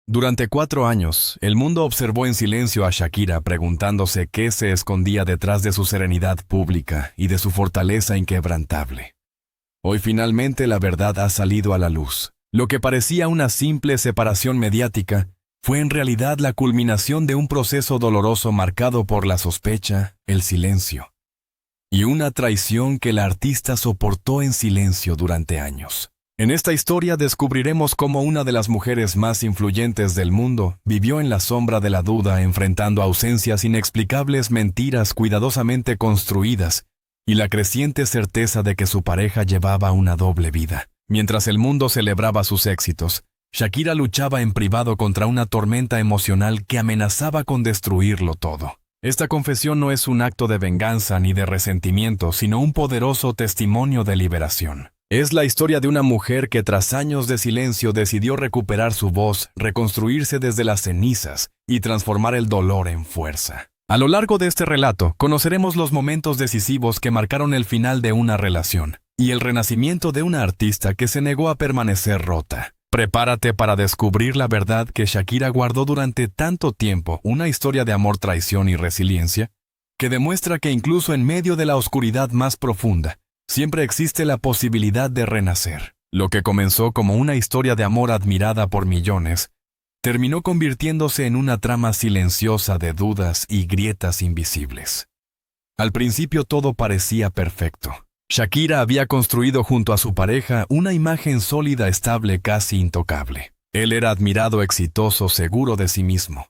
Durante 4 años, el mundo observó en silencio a Shakira preguntándose qué se escondía detrás de su serenidad pública y de su fortaleza inquebrantable. Hoy finalmente la verdad ha salido a la luz. Lo que parecía una simple separación mediática fue en realidad la culminación de un proceso doloroso marcado por la sospecha, el silencio, y una traición que la artista soportó en silencio durante años. En esta historia descubriremos cómo una de las mujeres más influyentes del mundo vivió en la sombra de la duda enfrentando ausencias inexplicables, mentiras cuidadosamente construidas y la creciente certeza de que su pareja llevaba una doble vida. Mientras el mundo celebraba sus éxitos, Shakira luchaba en privado contra una tormenta emocional que amenazaba con destruirlo todo. Esta confesión no es un acto de venganza ni de resentimiento, sino un poderoso testimonio de liberación. Es la historia de una mujer que tras años de silencio decidió recuperar su voz, reconstruirse desde las cenizas y transformar el dolor en fuerza. A lo largo de este relato, conoceremos los momentos decisivos que marcaron el final de una relación y el renacimiento de una artista que se negó a permanecer rota. Prepárate para descubrir la verdad que Shakira guardó durante tanto tiempo, una historia de amor, traición y resiliencia, que demuestra que incluso en medio de la oscuridad más profunda, siempre existe la posibilidad de renacer. Lo que comenzó como una historia de amor admirada por millones, terminó convirtiéndose en una trama silenciosa de dudas y grietas invisibles. Al principio todo parecía perfecto. Shakira había construido junto a su pareja una imagen sólida, estable, casi intocable. Él era admirado, exitoso, seguro de sí mismo.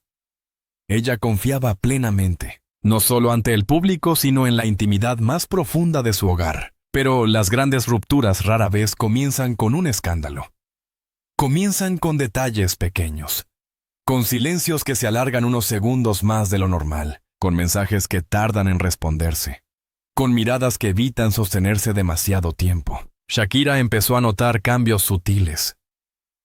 Ella confiaba plenamente, no solo ante el público, sino en la intimidad más profunda de su hogar. Pero las grandes rupturas rara vez comienzan con un escándalo. Comienzan con detalles pequeños, con silencios que se alargan unos segundos más de lo normal, con mensajes que tardan en responderse, con miradas que evitan sostenerse demasiado tiempo. Shakira empezó a notar cambios sutiles.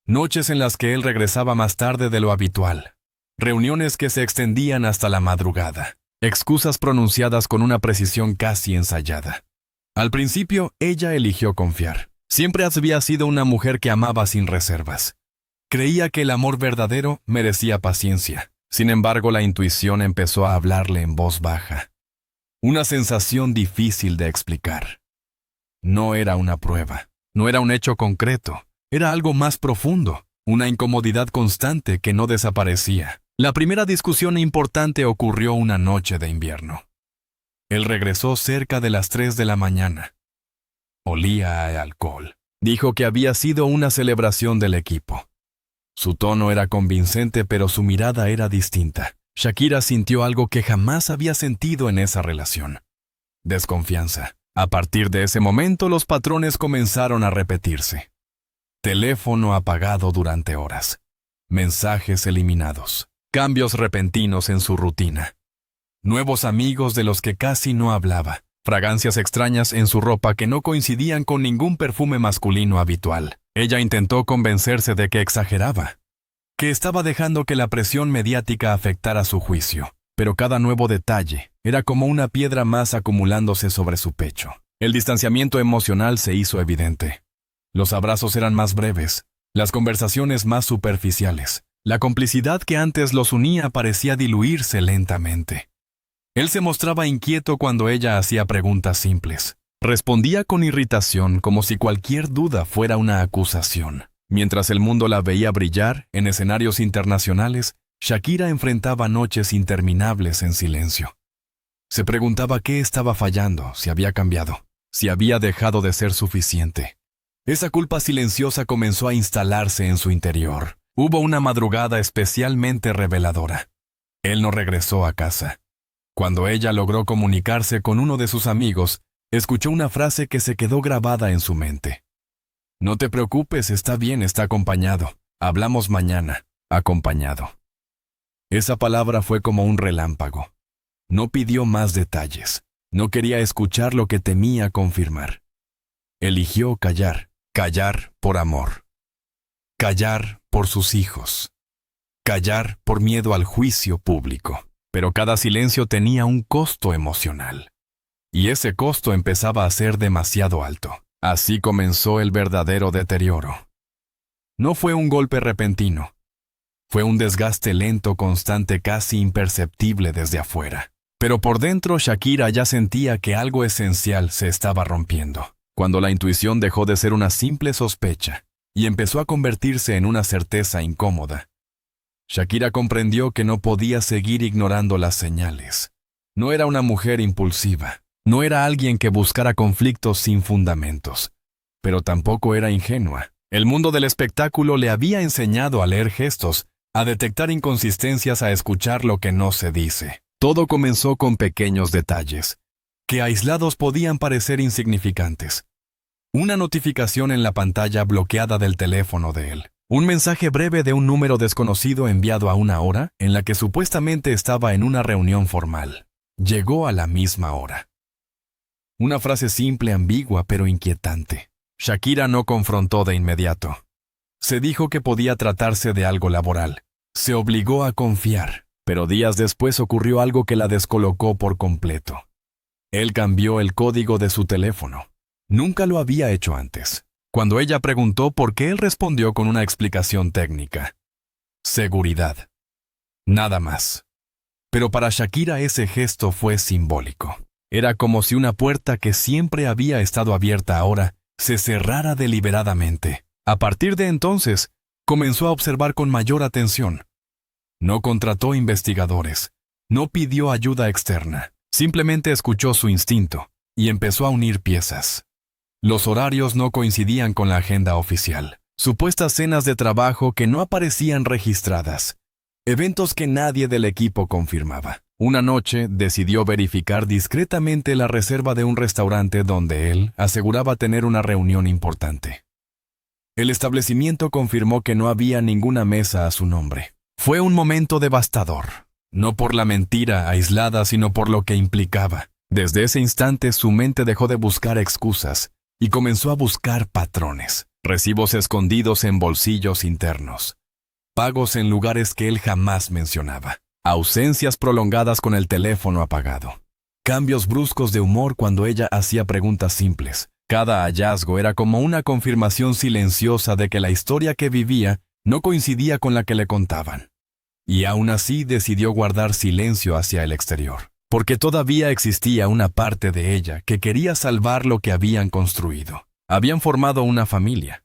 Noches en las que él regresaba más tarde de lo habitual, reuniones que se extendían hasta la madrugada, excusas pronunciadas con una precisión casi ensayada. Al principio, ella eligió confiar. Siempre había sido una mujer que amaba sin reservas. Creía que el amor verdadero merecía paciencia. Sin embargo, la intuición empezó a hablarle en voz baja. Una sensación difícil de explicar. No era una prueba, no era un hecho concreto, era algo más profundo, una incomodidad constante que no desaparecía. La primera discusión importante ocurrió una noche de invierno. Él regresó cerca de las 3 de la mañana. Olía a alcohol. Dijo que había sido una celebración del equipo. Su tono era convincente, pero su mirada era distinta. Shakira sintió algo que jamás había sentido en esa relación. Desconfianza. A partir de ese momento, los patrones comenzaron a repetirse. Teléfono apagado durante horas. Mensajes eliminados. Cambios repentinos en su rutina. Nuevos amigos de los que casi no hablaba. Fragancias extrañas en su ropa que no coincidían con ningún perfume masculino habitual. Ella intentó convencerse de que exageraba, que estaba dejando que la presión mediática afectara su juicio. Pero cada nuevo detalle era como una piedra más acumulándose sobre su pecho. El distanciamiento emocional se hizo evidente. Los abrazos eran más breves, las conversaciones más superficiales. La complicidad que antes los unía parecía diluirse lentamente. Él se mostraba inquieto cuando ella hacía preguntas simples. Respondía con irritación, como si cualquier duda fuera una acusación. Mientras el mundo la veía brillar en escenarios internacionales, Shakira enfrentaba noches interminables en silencio. Se preguntaba qué estaba fallando, si había cambiado, si había dejado de ser suficiente. Esa culpa silenciosa comenzó a instalarse en su interior. Hubo una madrugada especialmente reveladora. Él no regresó a casa. Cuando ella logró comunicarse con uno de sus amigos, escuchó una frase que se quedó grabada en su mente. No te preocupes, está bien, está acompañado. Hablamos mañana. Acompañado. Esa palabra fue como un relámpago. No pidió más detalles. No quería escuchar lo que temía confirmar. Eligió callar. Callar por amor. Callar por sus hijos. Callar por miedo al juicio público. Pero cada silencio tenía un costo emocional. Y ese costo empezaba a ser demasiado alto. Así comenzó el verdadero deterioro. No fue un golpe repentino. Fue un desgaste lento, constante, casi imperceptible desde afuera. Pero por dentro Shakira ya sentía que algo esencial se estaba rompiendo, cuando la intuición dejó de ser una simple sospecha y empezó a convertirse en una certeza incómoda. Shakira comprendió que no podía seguir ignorando las señales. No era una mujer impulsiva, no era alguien que buscara conflictos sin fundamentos, pero tampoco era ingenua. El mundo del espectáculo le había enseñado a leer gestos, a detectar inconsistencias, a escuchar lo que no se dice. Todo comenzó con pequeños detalles, que aislados podían parecer insignificantes. Una notificación en la pantalla bloqueada del teléfono de él. Un mensaje breve de un número desconocido enviado a una hora en la que supuestamente estaba en una reunión formal. Llegó a la misma hora. Una frase simple, ambigua, pero inquietante. Shakira no confrontó de inmediato. Se dijo que podía tratarse de algo laboral. Se obligó a confiar, pero días después ocurrió algo que la descolocó por completo. Él cambió el código de su teléfono. Nunca lo había hecho antes. Cuando ella preguntó por qué, él respondió con una explicación técnica. Seguridad. Nada más. Pero para Shakira ese gesto fue simbólico. Era como si una puerta que siempre había estado abierta ahora se cerrara deliberadamente. A partir de entonces, comenzó a observar con mayor atención. No contrató investigadores, no pidió ayuda externa, simplemente escuchó su instinto y empezó a unir piezas. Los horarios no coincidían con la agenda oficial, supuestas cenas de trabajo que no aparecían registradas, eventos que nadie del equipo confirmaba. Una noche decidió verificar discretamente la reserva de un restaurante donde él aseguraba tener una reunión importante. El establecimiento confirmó que no había ninguna mesa a su nombre. Fue un momento devastador, no por la mentira aislada, sino por lo que implicaba. Desde ese instante su mente dejó de buscar excusas y comenzó a buscar patrones, recibos escondidos en bolsillos internos, pagos en lugares que él jamás mencionaba, ausencias prolongadas con el teléfono apagado, cambios bruscos de humor cuando ella hacía preguntas simples. Cada hallazgo era como una confirmación silenciosa de que la historia que vivía no coincidía con la que le contaban. Y aún así decidió guardar silencio hacia el exterior, porque todavía existía una parte de ella que quería salvar lo que habían construido. Habían formado una familia.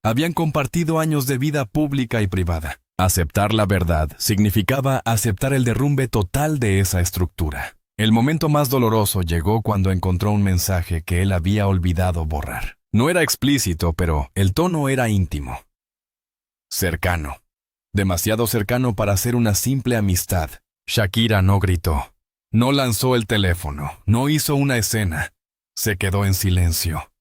Habían compartido años de vida pública y privada. Aceptar la verdad significaba aceptar el derrumbe total de esa estructura. El momento más doloroso llegó cuando encontró un mensaje que él había olvidado borrar. No era explícito, pero el tono era íntimo. Cercano. Demasiado cercano para ser una simple amistad. Shakira no gritó. No lanzó el teléfono. No hizo una escena. Se quedó en silencio.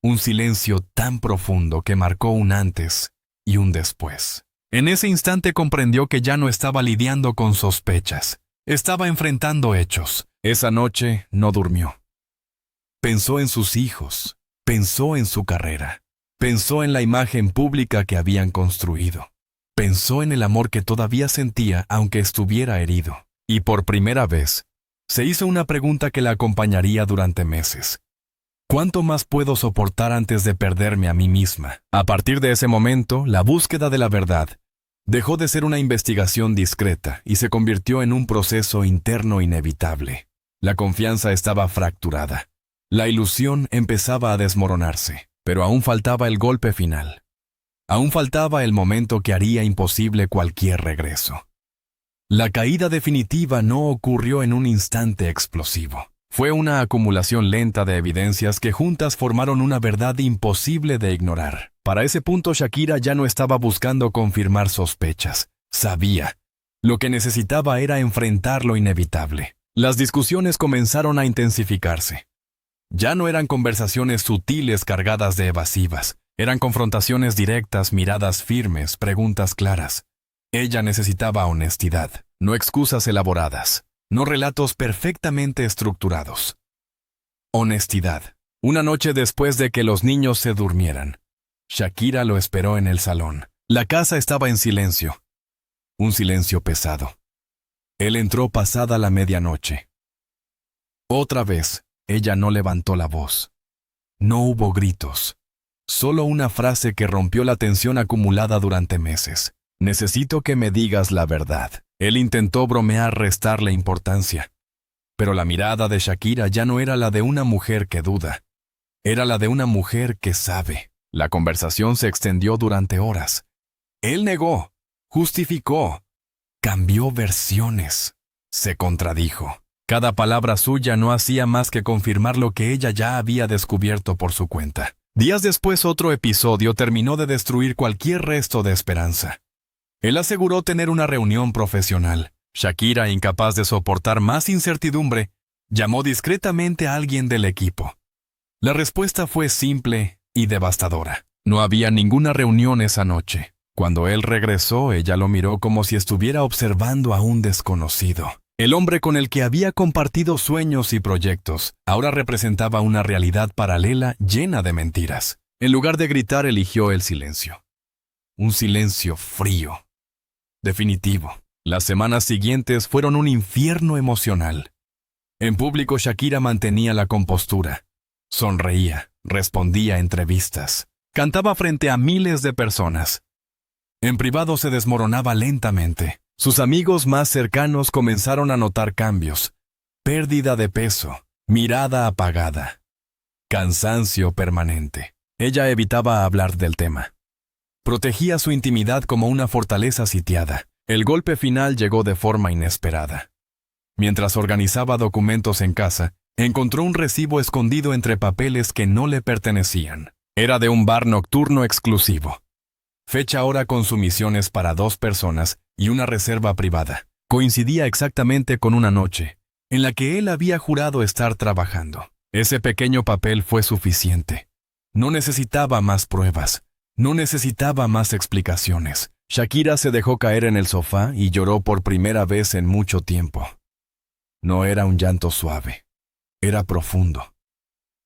Un silencio tan profundo que marcó un antes y un después. En ese instante comprendió que ya no estaba lidiando con sospechas. Estaba enfrentando hechos. Esa noche no durmió. Pensó en sus hijos, pensó en su carrera, pensó en la imagen pública que habían construido, pensó en el amor que todavía sentía aunque estuviera herido. Y por primera vez, se hizo una pregunta que la acompañaría durante meses. ¿Cuánto más puedo soportar antes de perderme a mí misma? A partir de ese momento, la búsqueda de la verdad dejó de ser una investigación discreta y se convirtió en un proceso interno inevitable. La confianza estaba fracturada. La ilusión empezaba a desmoronarse, pero aún faltaba el golpe final. Aún faltaba el momento que haría imposible cualquier regreso. La caída definitiva no ocurrió en un instante explosivo. Fue una acumulación lenta de evidencias que juntas formaron una verdad imposible de ignorar. Para ese punto Shakira ya no estaba buscando confirmar sospechas. Sabía. Lo que necesitaba era enfrentar lo inevitable. Las discusiones comenzaron a intensificarse. Ya no eran conversaciones sutiles cargadas de evasivas. Eran confrontaciones directas, miradas firmes, preguntas claras. Ella necesitaba honestidad, no excusas elaboradas, no relatos perfectamente estructurados. Honestidad. Una noche después de que los niños se durmieran, Shakira lo esperó en el salón. La casa estaba en silencio. Un silencio pesado. Él entró pasada la medianoche. Otra vez, ella no levantó la voz. No hubo gritos. Solo una frase que rompió la tensión acumulada durante meses. Necesito que me digas la verdad. Él intentó bromear, restarle importancia. Pero la mirada de Shakira ya no era la de una mujer que duda. Era la de una mujer que sabe. La conversación se extendió durante horas. Él negó, justificó, cambió versiones, se contradijo. Cada palabra suya no hacía más que confirmar lo que ella ya había descubierto por su cuenta. Días después, otro episodio terminó de destruir cualquier resto de esperanza. Él aseguró tener una reunión profesional. Shakira, incapaz de soportar más incertidumbre, llamó discretamente a alguien del equipo. La respuesta fue simple y devastadora. No había ninguna reunión esa noche. Cuando él regresó, ella lo miró como si estuviera observando a un desconocido. El hombre con el que había compartido sueños y proyectos ahora representaba una realidad paralela llena de mentiras. En lugar de gritar, eligió el silencio. Un silencio frío, definitivo. Las semanas siguientes fueron un infierno emocional. En público, Shakira mantenía la compostura. Sonreía, respondía a entrevistas, cantaba frente a miles de personas. En privado se desmoronaba lentamente. Sus amigos más cercanos comenzaron a notar cambios. Pérdida de peso, mirada apagada, cansancio permanente. Ella evitaba hablar del tema. Protegía su intimidad como una fortaleza sitiada. El golpe final llegó de forma inesperada. Mientras organizaba documentos en casa, encontró un recibo escondido entre papeles que no le pertenecían. Era de un bar nocturno exclusivo. Fecha, hora, consumiciones para 2 personas y una reserva privada. Coincidía exactamente con una noche en la que él había jurado estar trabajando. Ese pequeño papel fue suficiente. No necesitaba más pruebas. No necesitaba más explicaciones. Shakira se dejó caer en el sofá y lloró por primera vez en mucho tiempo. No era un llanto suave. Era profundo,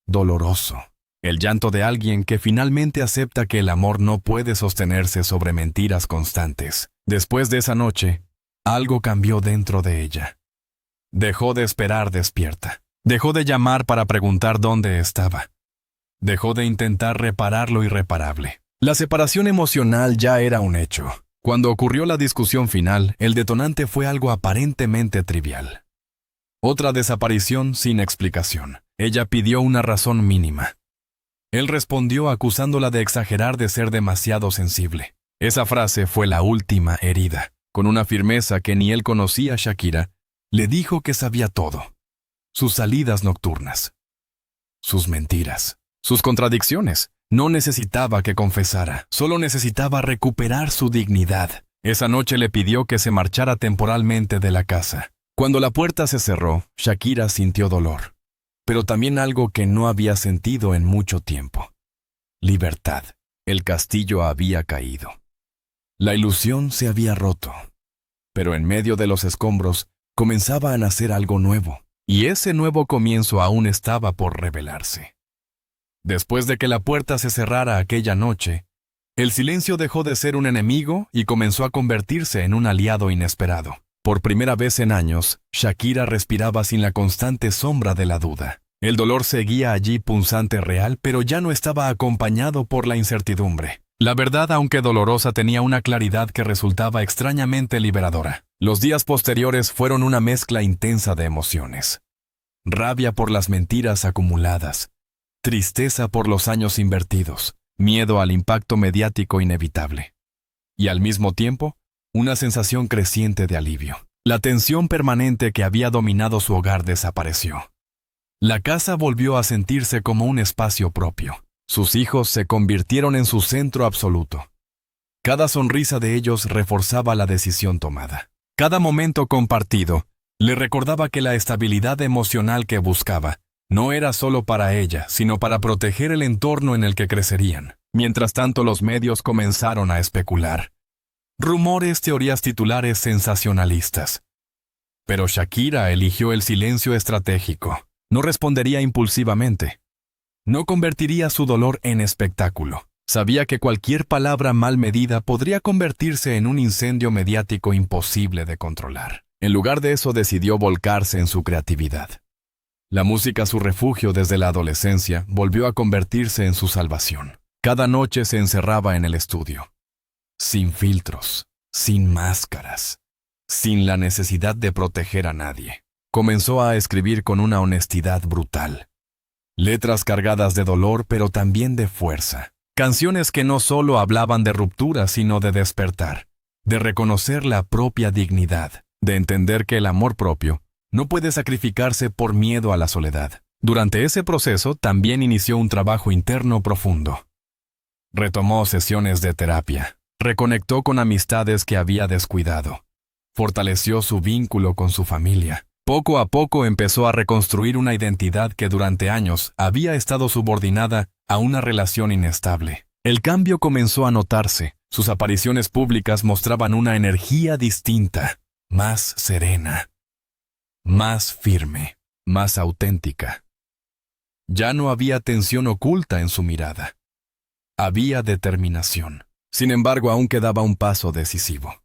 doloroso. El llanto de alguien que finalmente acepta que el amor no puede sostenerse sobre mentiras constantes. Después de esa noche, algo cambió dentro de ella. Dejó de esperar despierta. Dejó de llamar para preguntar dónde estaba. Dejó de intentar reparar lo irreparable. La separación emocional ya era un hecho. Cuando ocurrió la discusión final, el detonante fue algo aparentemente trivial. Otra desaparición sin explicación. Ella pidió una razón mínima. Él respondió acusándola de exagerar, de ser demasiado sensible. Esa frase fue la última herida. Con una firmeza que ni él conocía, Shakira le dijo que sabía todo. Sus salidas nocturnas, sus mentiras, sus contradicciones. No necesitaba que confesara, solo necesitaba recuperar su dignidad. Esa noche le pidió que se marchara temporalmente de la casa. Cuando la puerta se cerró, Shakira sintió dolor, pero también algo que no había sentido en mucho tiempo. Libertad. El castillo había caído. La ilusión se había roto. Pero en medio de los escombros comenzaba a nacer algo nuevo, y ese nuevo comienzo aún estaba por revelarse. Después de que la puerta se cerrara aquella noche, el silencio dejó de ser un enemigo y comenzó a convertirse en un aliado inesperado. Por primera vez en años, Shakira respiraba sin la constante sombra de la duda. El dolor seguía allí punzante, real, pero ya no estaba acompañado por la incertidumbre. La verdad, aunque dolorosa, tenía una claridad que resultaba extrañamente liberadora. Los días posteriores fueron una mezcla intensa de emociones. Rabia por las mentiras acumuladas, tristeza por los años invertidos, miedo al impacto mediático inevitable. Y al mismo tiempo, una sensación creciente de alivio. La tensión permanente que había dominado su hogar desapareció. La casa volvió a sentirse como un espacio propio. Sus hijos se convirtieron en su centro absoluto. Cada sonrisa de ellos reforzaba la decisión tomada. Cada momento compartido le recordaba que la estabilidad emocional que buscaba no era solo para ella, sino para proteger el entorno en el que crecerían. Mientras tanto, los medios comenzaron a especular. Rumores, teorías, titulares sensacionalistas. Pero Shakira eligió el silencio estratégico. No respondería impulsivamente. No convertiría su dolor en espectáculo. Sabía que cualquier palabra mal medida podría convertirse en un incendio mediático imposible de controlar. En lugar de eso, decidió volcarse en su creatividad. La música, su refugio desde la adolescencia, volvió a convertirse en su salvación. Cada noche se encerraba en el estudio. Sin filtros, sin máscaras, sin la necesidad de proteger a nadie. Comenzó a escribir con una honestidad brutal. Letras cargadas de dolor, pero también de fuerza. Canciones que no solo hablaban de ruptura, sino de despertar, de reconocer la propia dignidad, de entender que el amor propio no puede sacrificarse por miedo a la soledad. Durante ese proceso también inició un trabajo interno profundo. Retomó sesiones de terapia, reconectó con amistades que había descuidado, fortaleció su vínculo con su familia. Poco a poco empezó a reconstruir una identidad que durante años había estado subordinada a una relación inestable. El cambio comenzó a notarse. Sus apariciones públicas mostraban una energía distinta, más serena, más firme, más auténtica. Ya no había tensión oculta en su mirada. Había determinación. Sin embargo, aún quedaba un paso decisivo.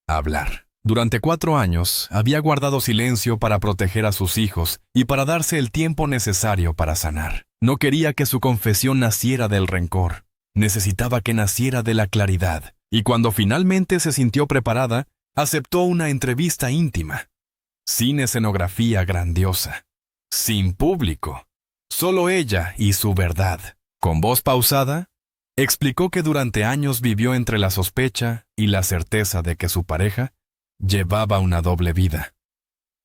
Hablar. Durante 4 años, había guardado silencio para proteger a sus hijos y para darse el tiempo necesario para sanar. No quería que su confesión naciera del rencor. Necesitaba que naciera de la claridad. Y cuando finalmente se sintió preparada, aceptó una entrevista íntima. Sin escenografía grandiosa. Sin público. Solo ella y su verdad. Con voz pausada, explicó que durante años vivió entre la sospecha y la certeza de que su pareja llevaba una doble vida.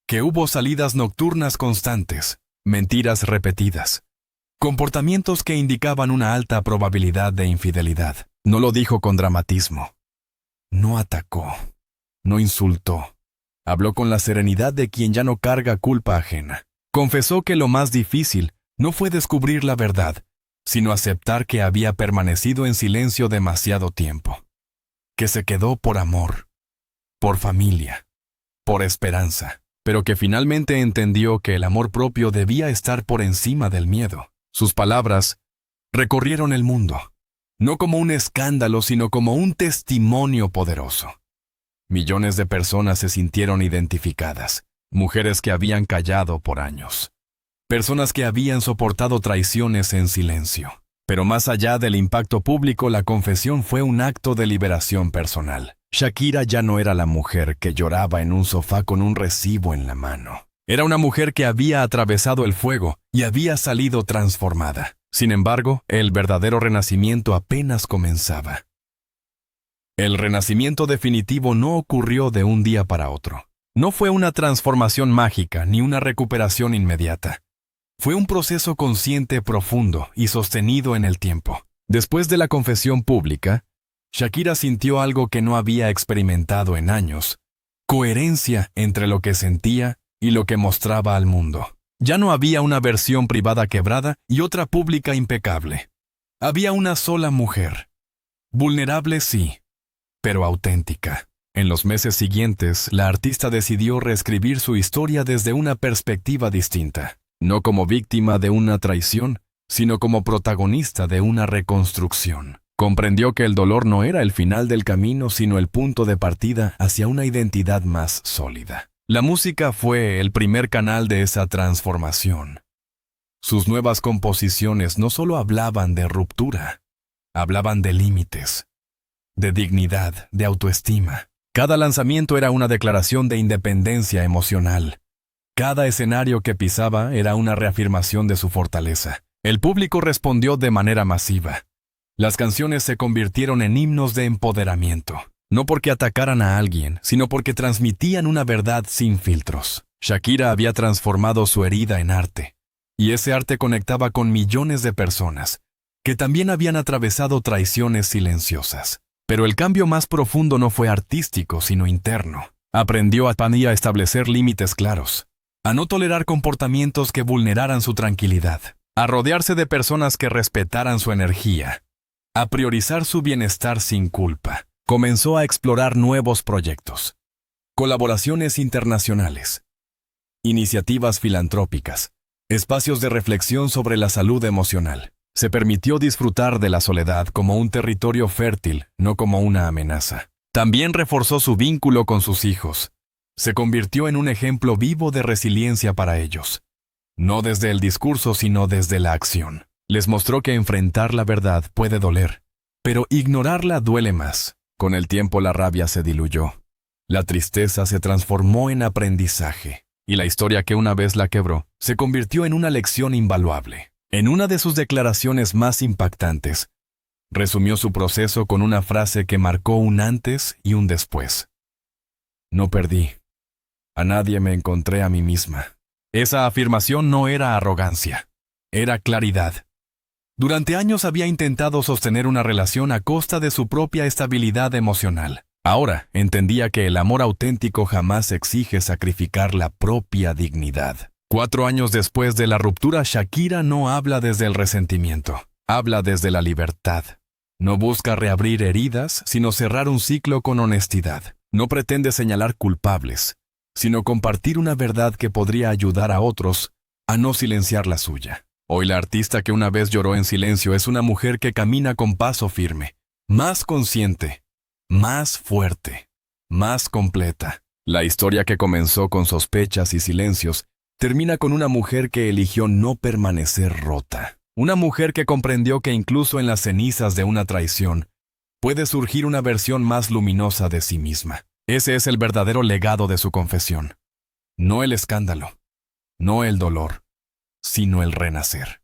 Que hubo salidas nocturnas constantes, mentiras repetidas, comportamientos que indicaban una alta probabilidad de infidelidad. No lo dijo con dramatismo. No atacó. No insultó. Habló con la serenidad de quien ya no carga culpa ajena. Confesó que lo más difícil no fue descubrir la verdad, sino aceptar que había permanecido en silencio demasiado tiempo. Que se quedó por amor, por familia, por esperanza, pero que finalmente entendió que el amor propio debía estar por encima del miedo. Sus palabras recorrieron el mundo, no como un escándalo, sino como un testimonio poderoso. Millones de personas se sintieron identificadas, mujeres que habían callado por años, personas que habían soportado traiciones en silencio. Pero más allá del impacto público, la confesión fue un acto de liberación personal. Shakira ya no era la mujer que lloraba en un sofá con un recibo en la mano. Era una mujer que había atravesado el fuego y había salido transformada. Sin embargo, el verdadero renacimiento apenas comenzaba. El renacimiento definitivo no ocurrió de un día para otro. No fue una transformación mágica ni una recuperación inmediata. Fue un proceso consciente, profundo y sostenido en el tiempo. Después de la confesión pública, Shakira sintió algo que no había experimentado en años: coherencia entre lo que sentía y lo que mostraba al mundo. Ya no había una versión privada quebrada y otra pública impecable. Había una sola mujer. Vulnerable sí, pero auténtica. En los meses siguientes, la artista decidió reescribir su historia desde una perspectiva distinta. No como víctima de una traición, sino como protagonista de una reconstrucción. Comprendió que el dolor no era el final del camino, sino el punto de partida hacia una identidad más sólida. La música fue el primer canal de esa transformación. Sus nuevas composiciones no solo hablaban de ruptura, hablaban de límites, de dignidad, de autoestima. Cada lanzamiento era una declaración de independencia emocional. Cada escenario que pisaba era una reafirmación de su fortaleza. El público respondió de manera masiva. Las canciones se convirtieron en himnos de empoderamiento, no porque atacaran a alguien, sino porque transmitían una verdad sin filtros. Shakira había transformado su herida en arte, y ese arte conectaba con millones de personas que también habían atravesado traiciones silenciosas. Pero el cambio más profundo no fue artístico, sino interno. Aprendió a establecer límites claros, a no tolerar comportamientos que vulneraran su tranquilidad, a rodearse de personas que respetaran su energía, a priorizar su bienestar sin culpa. Comenzó a explorar nuevos proyectos, colaboraciones internacionales, iniciativas filantrópicas, espacios de reflexión sobre la salud emocional. Se permitió disfrutar de la soledad como un territorio fértil, no como una amenaza. También reforzó su vínculo con sus hijos. Se convirtió en un ejemplo vivo de resiliencia para ellos. No desde el discurso, sino desde la acción. Les mostró que enfrentar la verdad puede doler, pero ignorarla duele más. Con el tiempo la rabia se diluyó. La tristeza se transformó en aprendizaje, y la historia que una vez la quebró se convirtió en una lección invaluable. En una de sus declaraciones más impactantes, resumió su proceso con una frase que marcó un antes y un después. No perdí. A nadie me encontré a mí misma. Esa afirmación no era arrogancia, era claridad. Durante años había intentado sostener una relación a costa de su propia estabilidad emocional. Ahora entendía que el amor auténtico jamás exige sacrificar la propia dignidad. 4 años después de la ruptura, Shakira no habla desde el resentimiento, habla desde la libertad. No busca reabrir heridas, sino cerrar un ciclo con honestidad. No pretende señalar culpables, sino compartir una verdad que podría ayudar a otros a no silenciar la suya. Hoy la artista que una vez lloró en silencio es una mujer que camina con paso firme, más consciente, más fuerte, más completa. La historia que comenzó con sospechas y silencios termina con una mujer que eligió no permanecer rota. Una mujer que comprendió que incluso en las cenizas de una traición puede surgir una versión más luminosa de sí misma. Ese es el verdadero legado de su confesión. No el escándalo, no el dolor, sino el renacer.